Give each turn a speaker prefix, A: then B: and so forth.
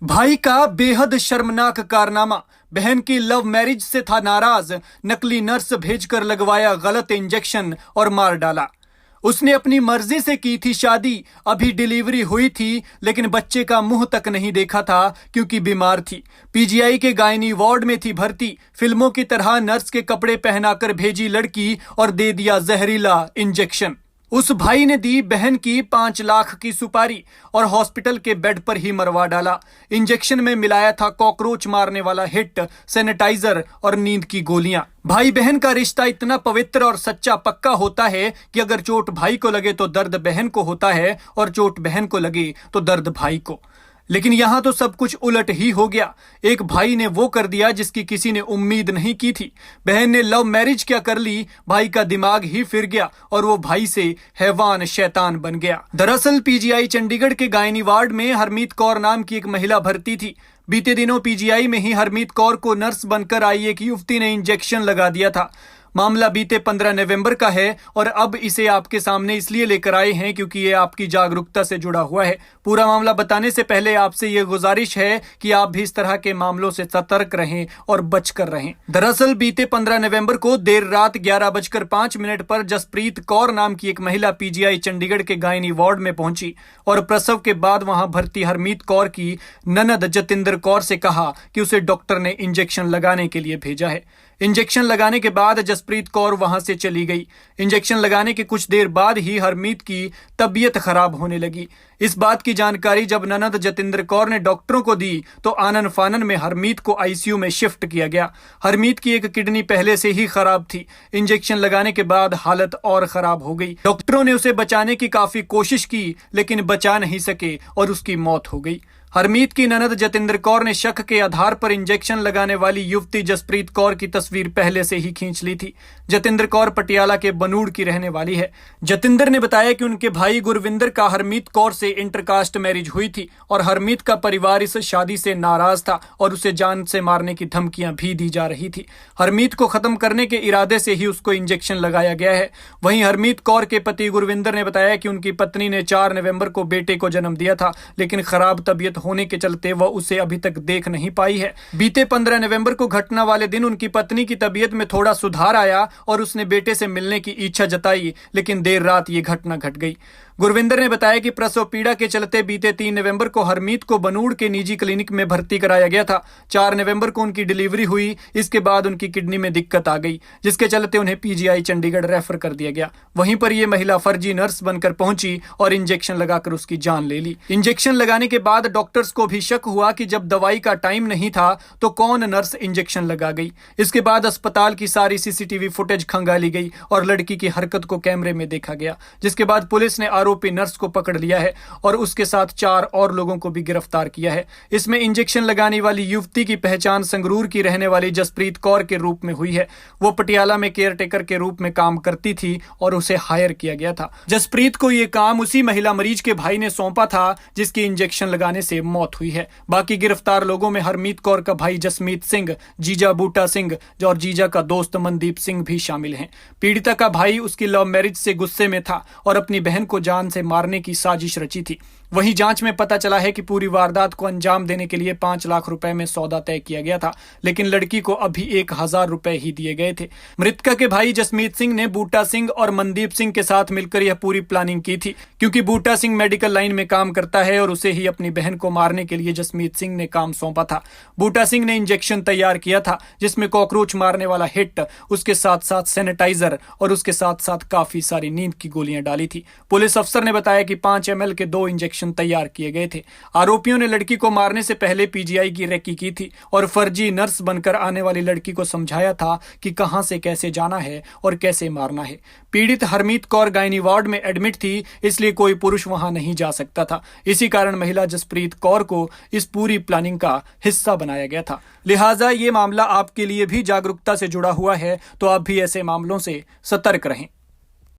A: भाई का बेहद शर्मनाक कारनामा। बहन की लव मैरिज से था नाराज, नकली नर्स भेजकर लगवाया गलत इंजेक्शन और मार डाला। उसने अपनी मर्जी से की थी शादी, अभी डिलीवरी हुई थी लेकिन बच्चे का मुंह तक नहीं देखा था क्योंकि बीमार थी। पीजीआई के गायनी वार्ड में थी भर्ती। फिल्मों की तरह नर्स के कपड़े पहनाकर भेजी लड़की और दे दिया जहरीला इंजेक्शन। उस भाई ने दी बहन की 5 लाख की सुपारी और हॉस्पिटल के बेड पर ही मरवा डाला। इंजेक्शन में मिलाया था कॉकरोच मारने वाला हिट, सैनिटाइजर और नींद की गोलियां। भाई बहन का रिश्ता इतना पवित्र और सच्चा पक्का होता है कि अगर चोट भाई को लगे तो दर्द बहन को होता है और चोट बहन को लगे तो दर्द भाई को। लेकिन यहां तो सब कुछ उलट ही हो गया। एक भाई ने वो कर दिया जिसकी किसी ने उम्मीद नहीं की थी। बहन ने लव मैरिज क्या कर ली, भाई का दिमाग ही फिर गया और वो भाई से हैवान शैतान बन गया। दरअसल पीजीआई चंडीगढ़ के गायनी वार्ड में हरमीत कौर नाम की एक महिला भर्ती थी। बीते दिनों पीजीआई में ही हरमीत कौर को नर्स बनकर आई एक युवती ने इंजेक्शन लगा दिया था। मामला बीते 15 नवंबर का है और अब इसे आपके सामने इसलिए लेकर आए हैं क्योंकि ये आपकी जागरूकता से जुड़ा हुआ है। पूरा मामला बताने से पहले आपसे ये गुजारिश है कि आप भी इस तरह के मामलों से सतर्क रहें और बचकर रहें। दरअसल बीते 15 नवंबर को देर रात 11:05 पर जसप्रीत कौर नाम की एक महिला पीजीआई चंडीगढ़ के गायनी वार्ड में पहुंची और प्रसव के बाद वहां भर्ती हरमीत कौर की ननद जतिंदर कौर से कहा कि उसे डॉक्टर ने इंजेक्शन लगाने के लिए भेजा है। इंजेक्शन लगाने के बाद जसप्रीत कौर वहां से चली गई। इंजेक्शन लगाने के कुछ देर बाद ही हरमीत की तबीयत खराब होने लगी। इस बात की जानकारी जब ननद जतिंदर कौर ने डॉक्टरों को दी तो आनन फानन में हरमीत को आईसीयू में शिफ्ट किया गया। हरमीत की एक किडनी पहले से ही खराब थी। इंजेक्शन लगाने के बाद हालत और खराब हो गई। डॉक्टरों ने उसे बचाने की काफी कोशिश की लेकिन बचा नहीं सके और उसकी मौत हो गई। हरमीत की ननद जतिंदर कौर ने शक के आधार पर इंजेक्शन लगाने वाली युवती जसप्रीत कौर की तस्वीर पहले से ही खींच ली थी। जतिंदर कौर पटियाला के बनूड़ की रहने वाली है। जतिंदर ने बताया कि उनके भाई गुरविंदर का हरमीत कौर से इंटरकास्ट मैरिज हुई थी और हरमीत का परिवार इस शादी से नाराज था और उसे जान से मारने की धमकियां भी दी जा रही थी। हरमीत को खत्म करने के इरादे से ही उसको इंजेक्शन लगाया गया है। वहीं हरमीत कौर के पति गुरविंदर ने बताया कि उनकी पत्नी ने 4 नवंबर को बेटे को जन्म दिया था लेकिन खराब तबीयत होने के चलते वह उसे अभी तक देख नहीं पाई है। बीते 15 नवंबर को घटना वाले दिन उनकी पत्नी की तबीयत में थोड़ा सुधार आया और उसने बेटे से मिलने की इच्छा जताई लेकिन देर रात ये घटना घट गई। गुरविंदर ने बताया कि प्रसव पीड़ा के चलते बीते 3 नवंबर को हरमीत को बनूड़ के निजी क्लिनिक में भर्ती कराया गया था। 4 नवंबर को उनकी डिलीवरी हुई। इसके बाद उनकी किडनी में दिक्कत आ गई जिसके चलते उन्हें पीजीआई चंडीगढ़ रेफर कर दिया गया। वहीं पर यह महिला फर्जी नर्स बनकर पहुंची और इंजेक्शन लगाकर उसकी जान ले ली। इंजेक्शन लगाने के बाद डॉक्टर्स को भी शक हुआ कि जब दवाई का टाइम नहीं था तो कौन नर्स इंजेक्शन लगा गई। इसके बाद अस्पताल की सारी सीसीटीवी फुटेज खंगाली गई और लड़की की हरकत को कैमरे में देखा गया, जिसके बाद पुलिस ने आरोपी नर्स को पकड़ लिया है और उसके साथ 4 और लोगों को भी गिरफ्तार किया है। इसमें इंजेक्शन लगाने वाली युवती की पहचान संगरूर की रहने वाली जसप्रीत कौर के रूप में हुई है। वो पटियाला में केयरटेकर के रूप में काम करती थी और उसे हायर किया गया था। जसप्रीत को यह काम उसी महिला मरीज के भाई ने सौंपा था जिसकी इंजेक्शन लगाने से मौत हुई है। बाकी गिरफ्तार लोगों में हरमीत कौर का भाई जसमीत सिंह, जीजा बूटा सिंह और जीजा का दोस्त मनदीप सिंह भी शामिल हैं। पीड़िता का भाई उसकी लव मैरिज से गुस्से में था और अपनी बहन को जान से मारने की साजिश रची थी। वहीं जांच में पता चला है कि पूरी वारदात को अंजाम देने के लिए 5 लाख रुपए में सौदा तय किया गया था लेकिन लड़की को अभी 1000 रुपए ही दिए गए थे। मृतका के भाई जसमीत सिंह ने बूटा सिंह और मनदीप सिंह के साथ मिलकर यह पूरी प्लानिंग की थी क्योंकि बूटा सिंह मेडिकल लाइन में काम करता है और उसे ही अपनी बहन को मारने के लिए जसमीत सिंह ने काम सौंपा था। बूटा सिंह ने इंजेक्शन तैयार किया था जिसमें कॉकरोच मारने वाला हिट, उसके साथ साथ सैनिटाइजर और उसके साथ साथ काफी सारी नींद की गोलियां डाली थी। पुलिस अफसर ने बताया कि 5 ml के 2 इंजेक्शन तैयार किए गए थे। आरोपियों ने लड़की को मारने से पहले पीजीआई की रेकी की थी और फर्जी नर्स बनकर आने वाली लड़की को समझाया था कि कहां से कैसे जाना है और कैसे मारना है। पीड़ित हरमीत कौर गायनी वार्ड में एडमिट थी इसलिए कोई पुरुष वहां नहीं जा सकता था। इसी कारण महिला जसप्रीत कौर को इस पूरी प्लानिंग का हिस्सा बनाया गया था। लिहाजा ये मामला आपके लिए भी जागरूकता से जुड़ा हुआ है तो आप भी ऐसे मामलों से सतर्क रहें।